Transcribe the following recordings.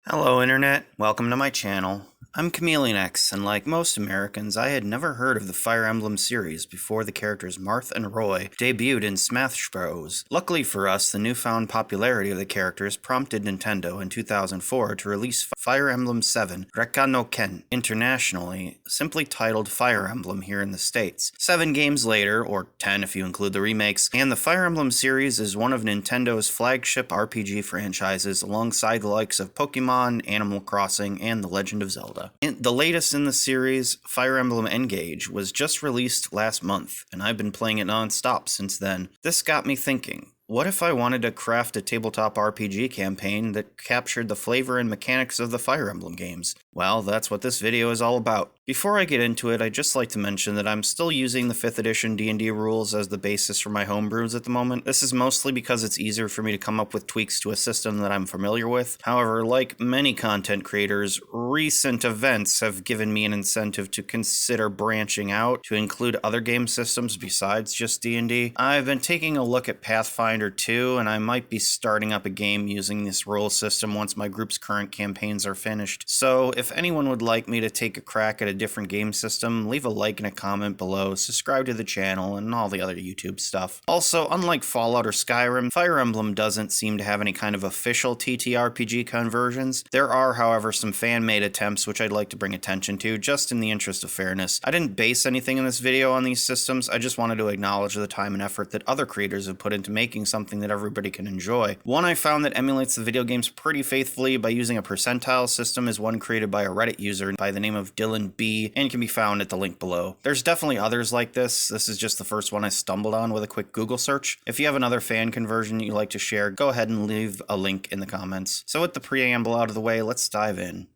Hello Internet, welcome to my channel. I'm ChameleonX, and like most Americans, I had never heard of the Fire Emblem series before the characters Marth and Roy debuted in Smash Bros. Luckily for us, the newfound popularity of the characters prompted Nintendo in 2004 to release Fire Emblem 7 Rekka no Ken internationally, simply titled Fire Emblem here in the States. 7 games later, or 10 if you include the remakes, and the Fire Emblem series is one of Nintendo's flagship RPG franchises alongside the likes of Pokemon, Animal Crossing, and The Legend of Zelda. The latest in the series, Fire Emblem Engage, was just released last month, and I've been playing it non-stop since then. This got me thinking, what if I wanted to craft a tabletop RPG campaign that captured the flavor and mechanics of the Fire Emblem games? Well, that's what this video is all about. Before I get into it, I'd just like to mention that I'm still using the 5th edition D&D rules as the basis for my homebrews at the moment. This is mostly because it's easier for me to come up with tweaks to a system that I'm familiar with. However, like many content creators, recent events have given me an incentive to consider branching out to include other game systems besides just D&D. I've been taking a look at Pathfinder 2, and I might be starting up a game using this rule system once my group's current campaigns are finished. So if anyone would like me to take a crack at a different game system, leave a like and a comment below, subscribe to the channel, and all the other YouTube stuff. Also, unlike Fallout or Skyrim, Fire Emblem doesn't seem to have any kind of official TTRPG conversions. There are, however, some fan-made attempts which I'd like to bring attention to, just in the interest of fairness. I didn't base anything in this video on these systems, I just wanted to acknowledge the time and effort that other creators have put into making something that everybody can enjoy. One I found that emulates the video games pretty faithfully by using a percentile system is one created by a Reddit user by the name of Dylan B, and can be found at the link below. There's definitely others like this. This is just the first one I stumbled on with a quick Google search. If you have another fan conversion you'd like to share, go ahead and leave a link in the comments. So with the preamble out of the way, let's dive in.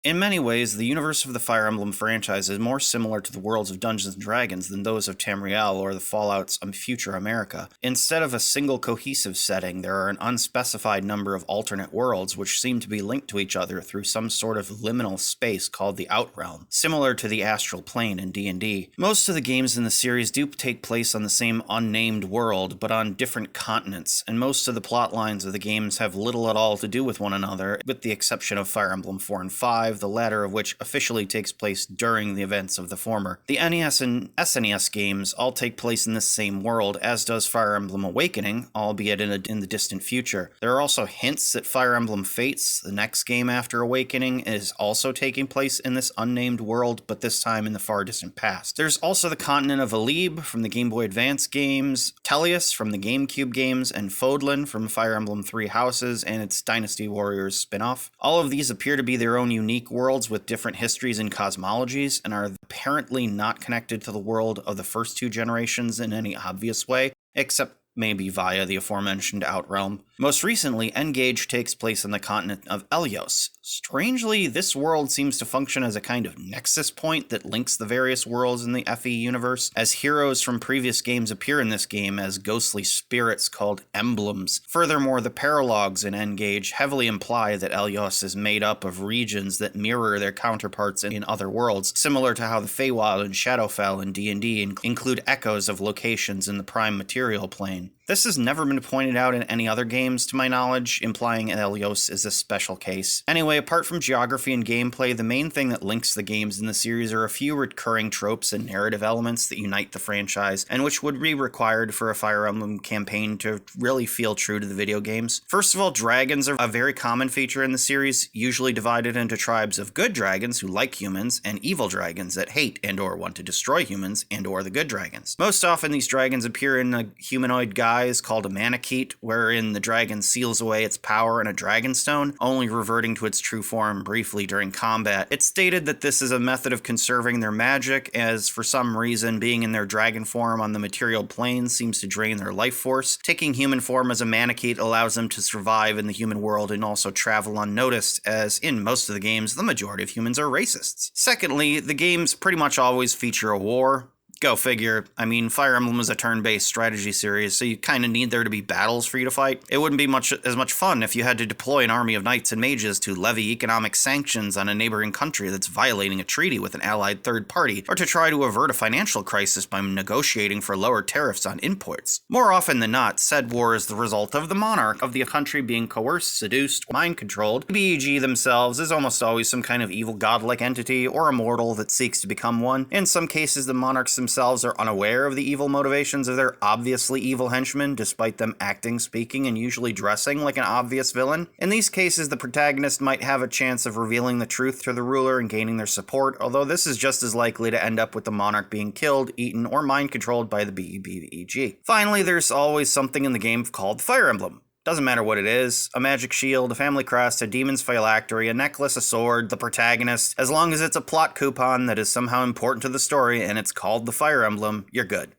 In many ways, the universe of the Fire Emblem franchise is more similar to the worlds of Dungeons & Dragons than those of Tamriel or the Fallout's future America. Instead of a single cohesive setting, there are an unspecified number of alternate worlds which seem to be linked to each other through some sort of liminal space called the Outrealm, similar to the Astral Plane in D&D. Most of the games in the series do take place on the same unnamed world, but on different continents, and most of the plot lines of the games have little at all to do with one another, with the exception of Fire Emblem 4 and 5, the latter of which officially takes place during the events of the former. The NES and SNES games all take place in this same world, as does Fire Emblem Awakening, albeit in the distant future. There are also hints that Fire Emblem Fates, the next game after Awakening, is also taking place in this unnamed world, but this time in the far distant past. There's also the continent of Alib from the Game Boy Advance games, Tellius from the GameCube games, and Fodlan from Fire Emblem Three Houses and its Dynasty Warriors spin-off. All of these appear to be their own unique worlds with different histories and cosmologies, and are apparently not connected to the world of the first 2 generations in any obvious way, except maybe via the aforementioned Outrealm. Most recently, Engage takes place on the continent of Elyos. Strangely, this world seems to function as a kind of nexus point that links the various worlds in the FE universe, as heroes from previous games appear in this game as ghostly spirits called emblems. Furthermore, the paralogs in Engage heavily imply that Elyos is made up of regions that mirror their counterparts in other worlds, similar to how the Feywild and Shadowfell in D&D include echoes of locations in the Prime Material Plane. This has never been pointed out in any other games, to my knowledge, implying Elyos is a special case. Anyway, apart from geography and gameplay, the main thing that links the games in the series are a few recurring tropes and narrative elements that unite the franchise, and which would be required for a Fire Emblem campaign to really feel true to the video games. First of all, dragons are a very common feature in the series, usually divided into tribes of good dragons who like humans, and evil dragons that hate and or want to destroy humans and or the good dragons. Most often, these dragons appear in a humanoid guise called a Manakete, wherein the dragon seals away its power in a dragonstone, only reverting to its true form briefly during combat. It's stated that this is a method of conserving their magic, as for some reason being in their dragon form on the material plane seems to drain their life force. Taking human form as a Manakete allows them to survive in the human world and also travel unnoticed, as in most of the games, the majority of humans are racists. Secondly, the games pretty much always feature a war. Go figure. I mean, Fire Emblem is a turn-based strategy series, so you kind of need there to be battles for you to fight. It wouldn't be as much fun if you had to deploy an army of knights and mages to levy economic sanctions on a neighboring country that's violating a treaty with an allied third party, or to try to avert a financial crisis by negotiating for lower tariffs on imports. More often than not, said war is the result of the monarch of the country being coerced, seduced, mind-controlled. The BEG themselves is almost always some kind of evil godlike entity or a mortal that seeks to become one. In some cases, the monarchs themselves are unaware of the evil motivations of their obviously evil henchmen, despite them acting, speaking, and usually dressing like an obvious villain. In these cases, the protagonist might have a chance of revealing the truth to the ruler and gaining their support, although this is just as likely to end up with the monarch being killed, eaten, or mind-controlled by the BEG. Finally, there's always something in the game called Fire Emblem. Doesn't matter what it is, a magic shield, a family crest, a demon's phylactery, a necklace, a sword, the protagonist, as long as it's a plot coupon that is somehow important to the story and it's called the Fire Emblem, you're good.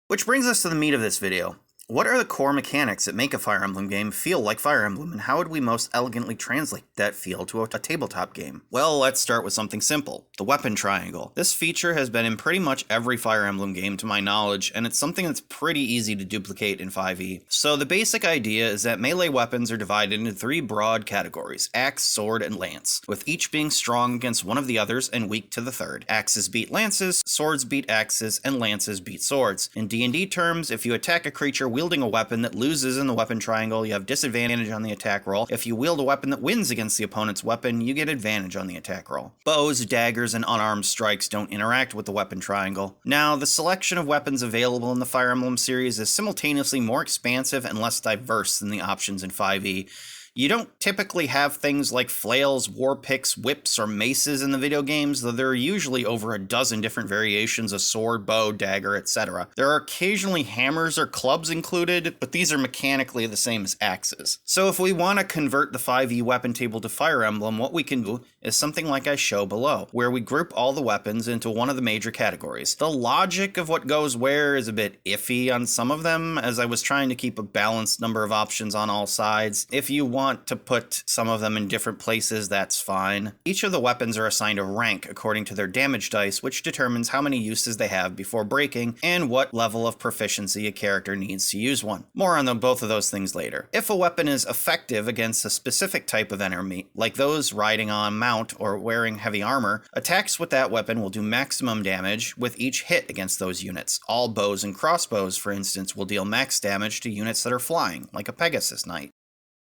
Which brings us to the meat of this video. What are the core mechanics that make a Fire Emblem game feel like Fire Emblem, and how would we most elegantly translate that feel to a tabletop game? Well, let's start with something simple, the weapon triangle. This feature has been in pretty much every Fire Emblem game to my knowledge, and it's something that's pretty easy to duplicate in 5e. So the basic idea is that melee weapons are divided into three broad categories, axe, sword, and lance, with each being strong against one of the others and weak to the third. Axes beat lances, swords beat axes, and lances beat swords. In D&D terms, if you attack a creature wielding a weapon that loses in the weapon triangle, you have disadvantage on the attack roll. If you wield a weapon that wins against the opponent's weapon, you get advantage on the attack roll. Bows, daggers, and unarmed strikes don't interact with the weapon triangle. Now, the selection of weapons available in the Fire Emblem series is simultaneously more expansive and less diverse than the options in 5e. You don't typically have things like flails, war picks, whips, or maces in the video games, though there are usually over a dozen different variations of sword, bow, dagger, etc. There are occasionally hammers or clubs included, but these are mechanically the same as axes. So if we want to convert the 5e weapon table to Fire Emblem, what we can do is something like I show below, where we group all the weapons into one of the major categories. The logic of what goes where is a bit iffy on some of them, as I was trying to keep a balanced number of options on all sides. If you want to put some of them in different places, that's fine. Each of the weapons are assigned a rank according to their damage dice, which determines how many uses they have before breaking and what level of proficiency a character needs to use one. More on both of those things later. If a weapon is effective against a specific type of enemy, like those riding on mount or wearing heavy armor, attacks with that weapon will do maximum damage with each hit against those units. All bows and crossbows, for instance, will deal max damage to units that are flying, like a Pegasus Knight.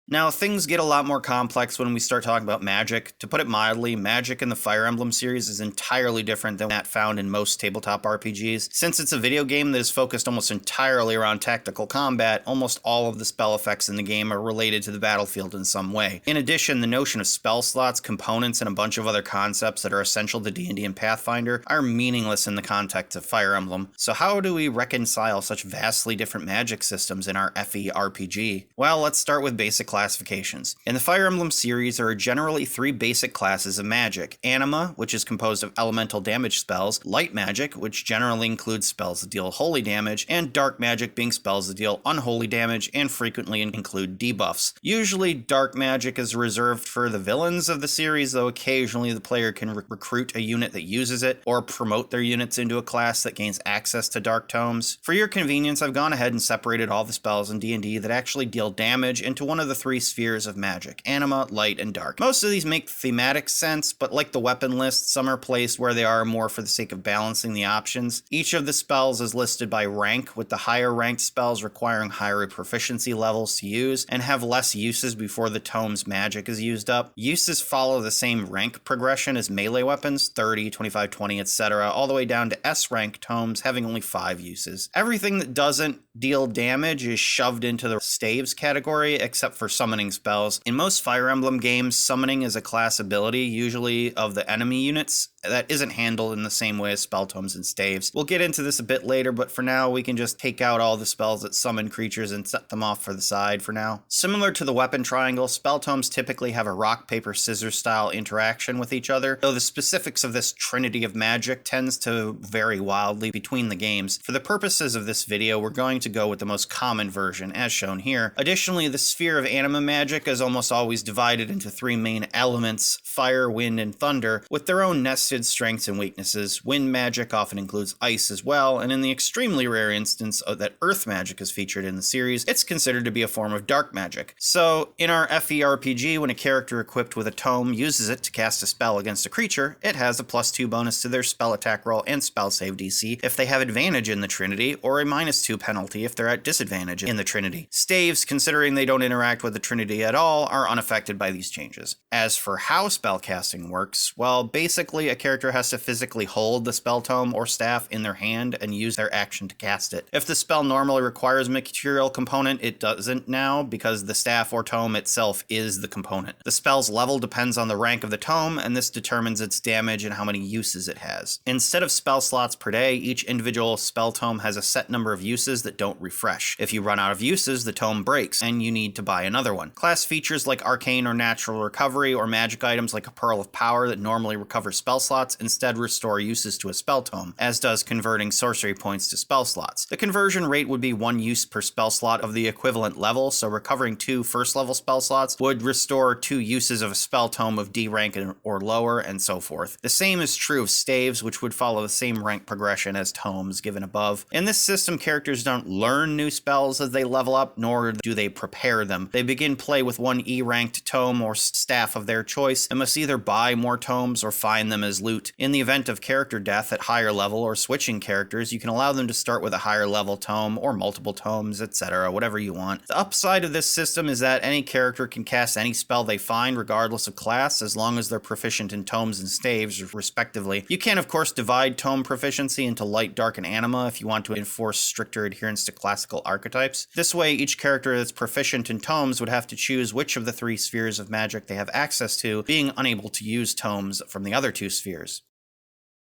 Now, things get a lot more complex when we start talking about magic. To put it mildly, magic in the Fire Emblem series is entirely different than that found in most tabletop RPGs. Since it's a video game that is focused almost entirely around tactical combat, almost all of the spell effects in the game are related to the battlefield in some way. In addition, the notion of spell slots, components, and a bunch of other concepts that are essential to D&D and Pathfinder are meaningless in the context of Fire Emblem. So how do we reconcile such vastly different magic systems in our FE RPG? Well, let's start with basic classifications. In the Fire Emblem series, there are generally three basic classes of magic. Anima, which is composed of elemental damage spells, light magic, which generally includes spells that deal holy damage, and dark magic being spells that deal unholy damage and frequently include debuffs. Usually, dark magic is reserved for the villains of the series, though occasionally the player can recruit a unit that uses it, or promote their units into a class that gains access to dark tomes. For your convenience, I've gone ahead and separated all the spells in D&D that actually deal damage into one of the three spheres of magic: anima, light, and dark. Most of these make thematic sense, but like the weapon list, some are placed where they are more for the sake of balancing the options. Each of the spells is listed by rank, with the higher ranked spells requiring higher proficiency levels to use and have less uses before the tome's magic is used up. Uses follow the same rank progression as melee weapons, 30, 25, 20, etc., all the way down to S rank tomes having only 5 uses. Everything that doesn't deal damage is shoved into the staves category, except for summoning spells. In most Fire Emblem games, summoning is a class ability, usually of the enemy units, that isn't handled in the same way as spell tomes and staves. We'll get into this a bit later, but for now we can just take out all the spells that summon creatures and set them off for the side for now. Similar to the weapon triangle, spell tomes typically have a rock, paper, scissors style interaction with each other, though the specifics of this trinity of magic tends to vary wildly between the games. For the purposes of this video, we're going to go with the most common version, as shown here. Additionally, the sphere of anima magic is almost always divided into three main elements: fire, wind, and thunder, with their own nested strengths and weaknesses. Wind magic often includes ice as well, and in the extremely rare instance that earth magic is featured in the series, it's considered to be a form of dark magic. So, in our FE RPG, when a character equipped with a tome uses it to cast a spell against a creature, it has a +2 bonus to their spell attack roll and spell save DC if they have advantage in the Trinity, or a -2 penalty if they're at disadvantage in the Trinity. Staves, considering they don't interact with the Trinity at all, are unaffected by these changes. As for how spellcasting works, well, basically a character has to physically hold the spell tome or staff in their hand and use their action to cast it. If the spell normally requires a material component, it doesn't now, because the staff or tome itself is the component. The spell's level depends on the rank of the tome, and this determines its damage and how many uses it has. Instead of spell slots per day, each individual spell tome has a set number of uses that don't refresh. If you run out of uses, the tome breaks, and you need to buy another one. Class features like arcane or natural recovery, or magic items like a Pearl of Power that normally recover spell slots instead restore uses to a spell tome, as does converting sorcery points to spell slots. The conversion rate would be 1 use per spell slot of the equivalent level, so recovering 2 first level spell slots would restore 2 uses of a spell tome of D rank or lower, and so forth. The same is true of staves, which would follow the same rank progression as tomes given above. In this system, characters don't learn new spells as they level up, nor do they prepare them. They begin play with 1 E-ranked tome or staff of their choice, and must either buy more tomes or find them as loot. In the event of character death at higher level or switching characters, you can allow them to start with a higher level tome or multiple tomes, etc., whatever you want. The upside of this system is that any character can cast any spell they find regardless of class, as long as they're proficient in tomes and staves, respectively. You can, of course, divide tome proficiency into light, dark, and anima if you want to enforce stricter adherence to classical archetypes. This way, each character that's proficient in tomes would have to choose which of the 3 spheres of magic they have access to, being unable to use tomes from the other 2 spheres.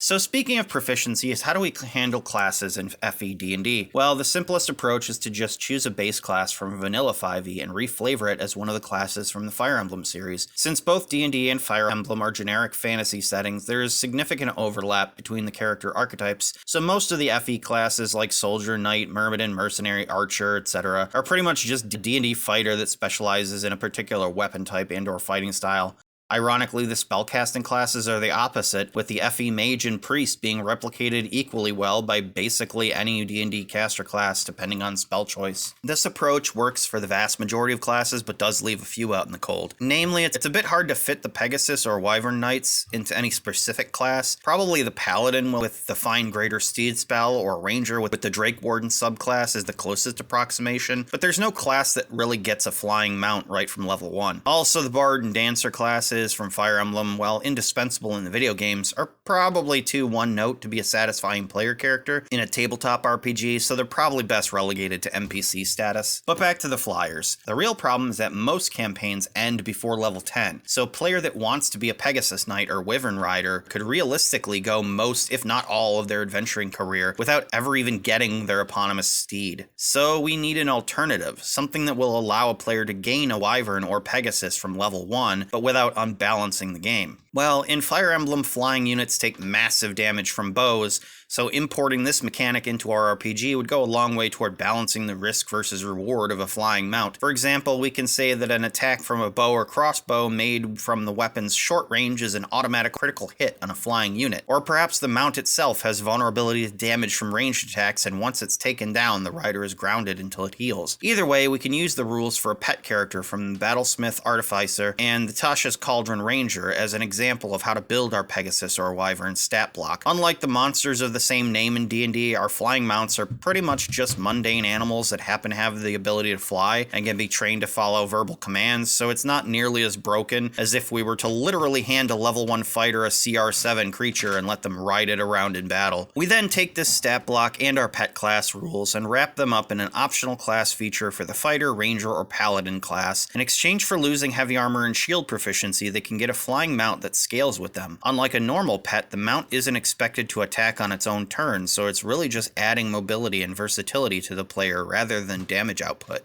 So speaking of proficiencies, how do we handle classes in FE D&D? Well, the simplest approach is to just choose a base class from vanilla 5e and reflavor it as one of the classes from the Fire Emblem series. Since both D&D and Fire Emblem are generic fantasy settings, there is significant overlap between the character archetypes, so most of the FE classes like Soldier, Knight, Myrmidon, Mercenary, Archer, etc. are pretty much just D&D fighter that specializes in a particular weapon type and/or fighting style. Ironically, the spellcasting classes are the opposite, with the FE Mage and Priest being replicated equally well by basically any D&D caster class, depending on spell choice. This approach works for the vast majority of classes, but does leave a few out in the cold. Namely, it's a bit hard to fit the Pegasus or Wyvern Knights into any specific class. Probably the Paladin with the Find Greater Steed spell, or Ranger with the Drake Warden subclass is the closest approximation, but there's no class that really gets a flying mount right from level 1. Also, the Bard and Dancer classes from Fire Emblem, while indispensable in the video games, are probably too one-note to be a satisfying player character in a tabletop RPG, so they're probably best relegated to NPC status. But back to the flyers. The real problem is that most campaigns end before level 10, so a player that wants to be a Pegasus Knight or Wyvern Rider could realistically go most, if not all, of their adventuring career without ever even getting their eponymous steed. So we need an alternative, something that will allow a player to gain a Wyvern or Pegasus from level 1, but without unbalancing the game. Well, in Fire Emblem, flying units take massive damage from bows, so importing this mechanic into our RPG would go a long way toward balancing the risk versus reward of a flying mount. For example, we can say that an attack from a bow or crossbow made from the weapon's short range is an automatic critical hit on a flying unit. Or perhaps the mount itself has vulnerability to damage from ranged attacks, and once it's taken down, the rider is grounded until it heals. Either way, we can use the rules for a pet character from Battlesmith Artificer and the Tasha's Cauldron Ranger as an example of how to build our Pegasus or Wyvern stat block. Unlike the monsters of the same name in D&D, our flying mounts are pretty much just mundane animals that happen to have the ability to fly and can be trained to follow verbal commands, so it's not nearly as broken as if we were to literally hand a level 1 fighter a CR7 creature and let them ride it around in battle. We then take this stat block and our pet class rules and wrap them up in an optional class feature for the fighter, ranger, or paladin class. In exchange for losing heavy armor and shield proficiency, they can get a flying mount that scales with them. Unlike a normal pet, the mount isn't expected to attack on its own turn, so it's really just adding mobility and versatility to the player rather than damage output.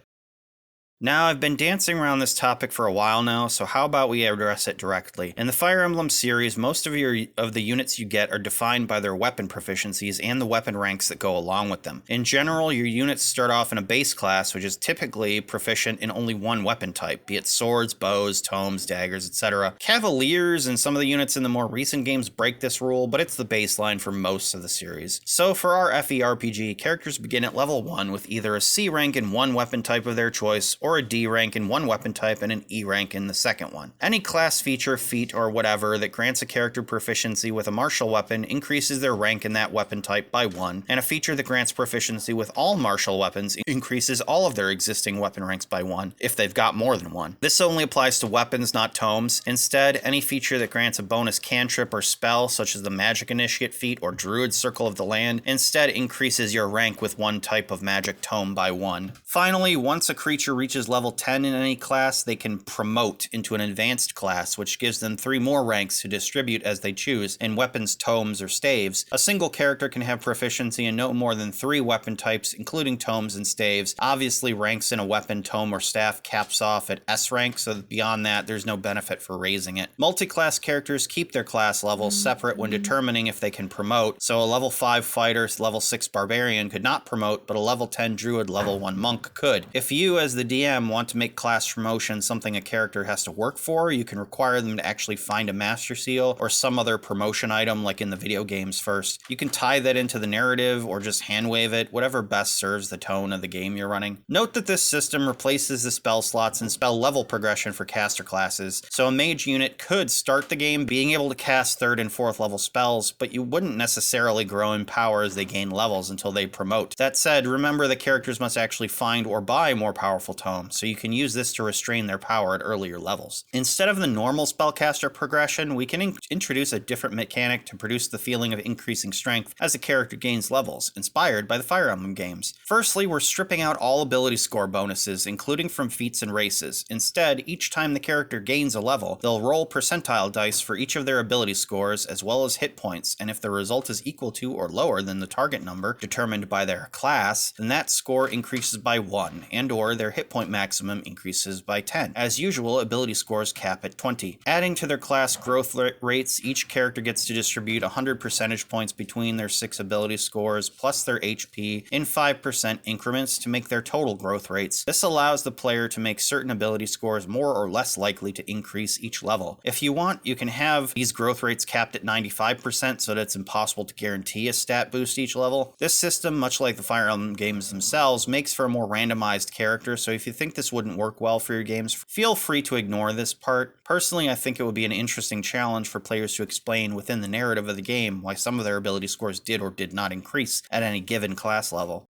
Now, I've been dancing around this topic for a while now, so how about we address it directly? In the Fire Emblem series, most of the units you get are defined by their weapon proficiencies and the weapon ranks that go along with them. In general, your units start off in a base class, which is typically proficient in only one weapon type, be it swords, bows, tomes, daggers, etc. Cavaliers and some of the units in the more recent games break this rule, but it's the baseline for most of the series. So for our FERPG, characters begin at level 1 with either a C rank in one weapon type of their choice, or a D rank in one weapon type and an E rank in the second one. Any class feature, feat, or whatever that grants a character proficiency with a martial weapon increases their rank in that weapon type by 1, and a feature that grants proficiency with all martial weapons increases all of their existing weapon ranks by 1, if they've got more than one. This only applies to weapons, not tomes. Instead, any feature that grants a bonus cantrip or spell, such as the Magic Initiate feat or Druid Circle of the Land, instead increases your rank with one type of magic tome by 1. Finally, once a creature reaches level 10 in any class, they can promote into an advanced class, which gives them 3 more ranks to distribute as they choose in weapons, tomes, or staves. A single character can have proficiency in no more than 3 weapon types, including tomes and staves. Obviously, ranks in a weapon, tome, or staff caps off at S rank, so beyond that, there's no benefit for raising it. Multi-class characters keep their class levels separate when determining if they can promote, so a level 5 fighter, level 6 barbarian could not promote, but a level 10 druid, level 1 monk could. If you, as the DM, want to make class promotion something a character has to work for, you can require them to actually find a master seal or some other promotion item like in the video games first. You can tie that into the narrative or just hand wave it, whatever best serves the tone of the game you're running. Note that this system replaces the spell slots and spell level progression for caster classes, so a mage unit could start the game being able to cast 3rd and 4th level spells, but you wouldn't necessarily grow in power as they gain levels until they promote. That said, remember that characters must actually find or buy more powerful tomes, so you can use this to restrain their power at earlier levels. Instead of the normal spellcaster progression, we can introduce a different mechanic to produce the feeling of increasing strength as a character gains levels, inspired by the Fire Emblem games. Firstly, we're stripping out all ability score bonuses, including from feats and races. Instead, each time the character gains a level, they'll roll percentile dice for each of their ability scores as well as hit points, and if the result is equal to or lower than the target number determined by their class, then that score increases by 1, and or their hit point maximum increases by 10. As usual, ability scores cap at 20. Adding to their class growth rates, each character gets to distribute 100 percentage points between their 6 ability scores plus their HP in 5% increments to make their total growth rates. This allows the player to make certain ability scores more or less likely to increase each level. If you want, you can have these growth rates capped at 95% so that it's impossible to guarantee a stat boost each level. This system, much like the Fire Emblem games themselves, makes for a more randomized character, so if you think this wouldn't work well for your games, feel free to ignore this part. Personally, I think it would be an interesting challenge for players to explain within the narrative of the game why some of their ability scores did or did not increase at any given class level.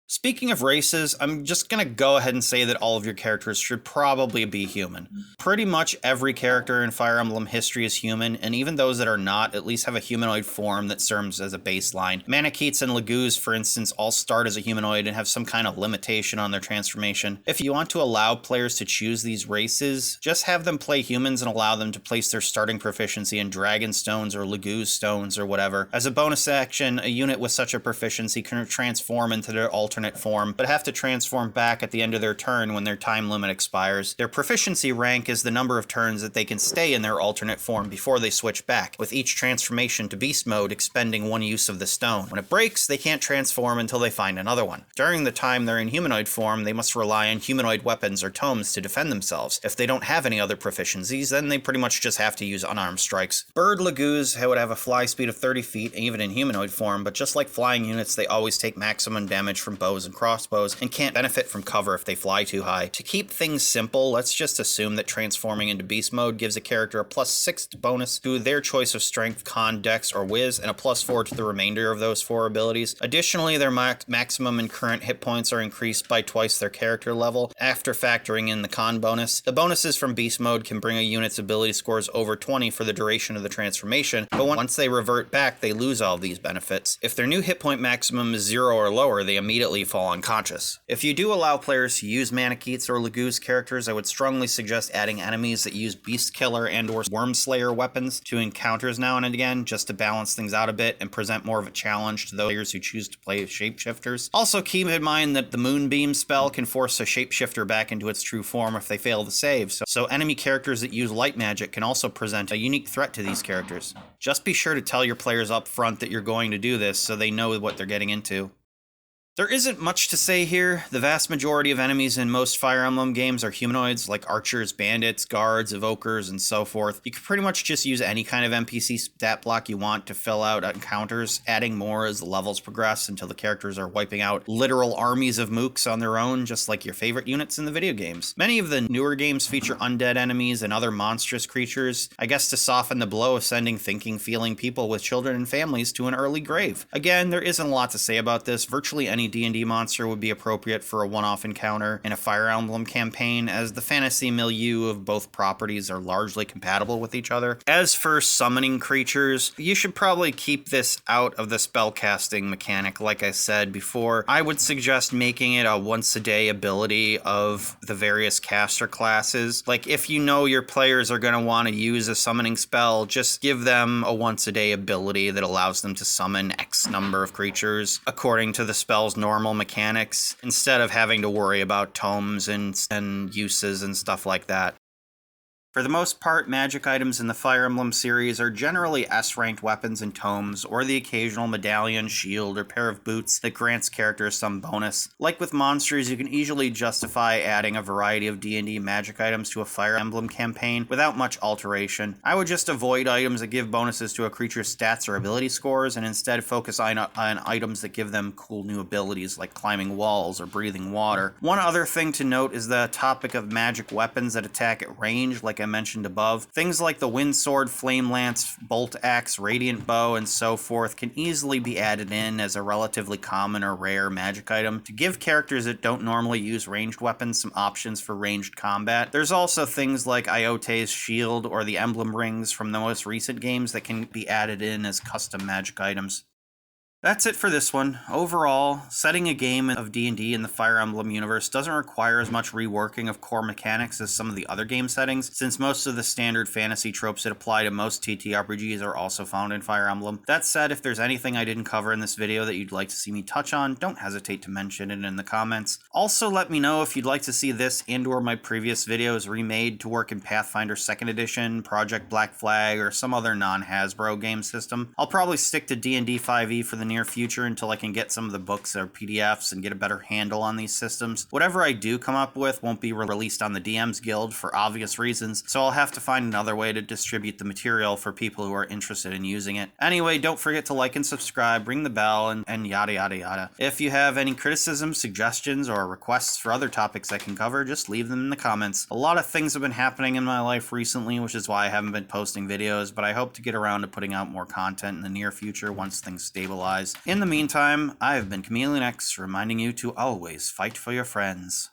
Speaking of races, I'm just gonna go ahead and say that all of your characters should probably be human. Pretty much every character in Fire Emblem history is human, and even those that are not at least have a humanoid form that serves as a baseline. Manaketes and Lagoos, for instance, all start as a humanoid and have some kind of limitation on their transformation. If you want to allow players to choose these races, just have them play humans and allow them to place their starting proficiency in Dragon Stones or Lagoos Stones or whatever. As a bonus action, a unit with such a proficiency can transform into their alternate form, but have to transform back at the end of their turn when their time limit expires. Their proficiency rank is the number of turns that they can stay in their alternate form before they switch back, with each transformation to beast mode expending 1 use of the stone. When it breaks, they can't transform until they find another one. During the time they're in humanoid form, they must rely on humanoid weapons or tomes to defend themselves. If they don't have any other proficiencies, then they pretty much just have to use unarmed strikes. Bird Lagoos would have a fly speed of 30 feet, even in humanoid form, but just like flying units, they always take maximum damage from bows and crossbows and can't benefit from cover if they fly too high. To keep things simple, let's just assume that transforming into beast mode gives a character a +6 bonus to their choice of strength, con, dex, or whiz, and a +4 to the remainder of those 4 abilities. Additionally, their maximum and current hit points are increased by twice their character level after factoring in the con bonus. The bonuses from beast mode can bring a unit's ability scores over 20 for the duration of the transformation, but once they revert back, they lose all these benefits. If their new hit point maximum is 0 or lower, they immediately immediately fall unconscious. If you do allow players to use Manicheets or Laguz characters, I would strongly suggest adding enemies that use Beast Killer and or Wormslayer weapons to encounters now and again, just to balance things out a bit and present more of a challenge to those players who choose to play shapeshifters. Also keep in mind that the Moonbeam spell can force a shapeshifter back into its true form if they fail to save, so enemy characters that use light magic can also present a unique threat to these characters. Just be sure to tell your players up front that you're going to do this so they know what they're getting into. There isn't much to say here. The vast majority of enemies in most Fire Emblem games are humanoids, like archers, bandits, guards, evokers, and so forth. You can pretty much just use any kind of NPC stat block you want to fill out encounters, adding more as the levels progress until the characters are wiping out literal armies of mooks on their own, just like your favorite units in the video games. Many of the newer games feature undead enemies and other monstrous creatures, I guess to soften the blow of sending thinking, feeling people with children and families to an early grave. Again, there isn't a lot to say about this. Virtually any D&D monster would be appropriate for a one-off encounter in a Fire Emblem campaign, as the fantasy milieu of both properties are largely compatible with each other. As for summoning creatures, you should probably keep this out of the spellcasting mechanic. Like I said before, I would suggest making it a once-a-day ability of the various caster classes. Like, if you know your players are going to want to use a summoning spell, just give them a once-a-day ability that allows them to summon X number of creatures according to the spell's normal mechanics, instead of having to worry about tomes and uses and stuff like that. For the most part, magic items in the Fire Emblem series are generally S-ranked weapons and tomes, or the occasional medallion, shield, or pair of boots that grants characters some bonus. Like with monsters, you can easily justify adding a variety of D&D magic items to a Fire Emblem campaign without much alteration. I would just avoid items that give bonuses to a creature's stats or ability scores, and instead focus on items that give them cool new abilities like climbing walls or breathing water. One other thing to note is the topic of magic weapons that attack at range, like I mentioned above. Things like the Wind Sword, Flame Lance, Bolt Axe, Radiant Bow, and so forth can easily be added in as a relatively common or rare magic item to give characters that don't normally use ranged weapons some options for ranged combat. There's also things like Iote's Shield or the Emblem Rings from the most recent games that can be added in as custom magic items. That's it for this one. Overall, setting a game of D&D in the Fire Emblem universe doesn't require as much reworking of core mechanics as some of the other game settings, since most of the standard fantasy tropes that apply to most TTRPGs are also found in Fire Emblem. That said, if there's anything I didn't cover in this video that you'd like to see me touch on, don't hesitate to mention it in the comments. Also, let me know if you'd like to see this and or my previous videos remade to work in Pathfinder 2nd Edition, Project Black Flag, or some other non-Hasbro game system. I'll probably stick to D&D 5e for the near future until I can get some of the books or PDFs and get a better handle on these systems. Whatever I do come up with won't be released on the DM's Guild for obvious reasons, so I'll have to find another way to distribute the material for people who are interested in using it. Anyway, don't forget to like and subscribe, ring the bell, and yada yada yada. If you have any criticisms, suggestions, or requests for other topics I can cover, just leave them in the comments. A lot of things have been happening in my life recently, which is why I haven't been posting videos, but I hope to get around to putting out more content in the near future once things stabilize. In the meantime, I have been Chameleon X, reminding you to always fight for your friends.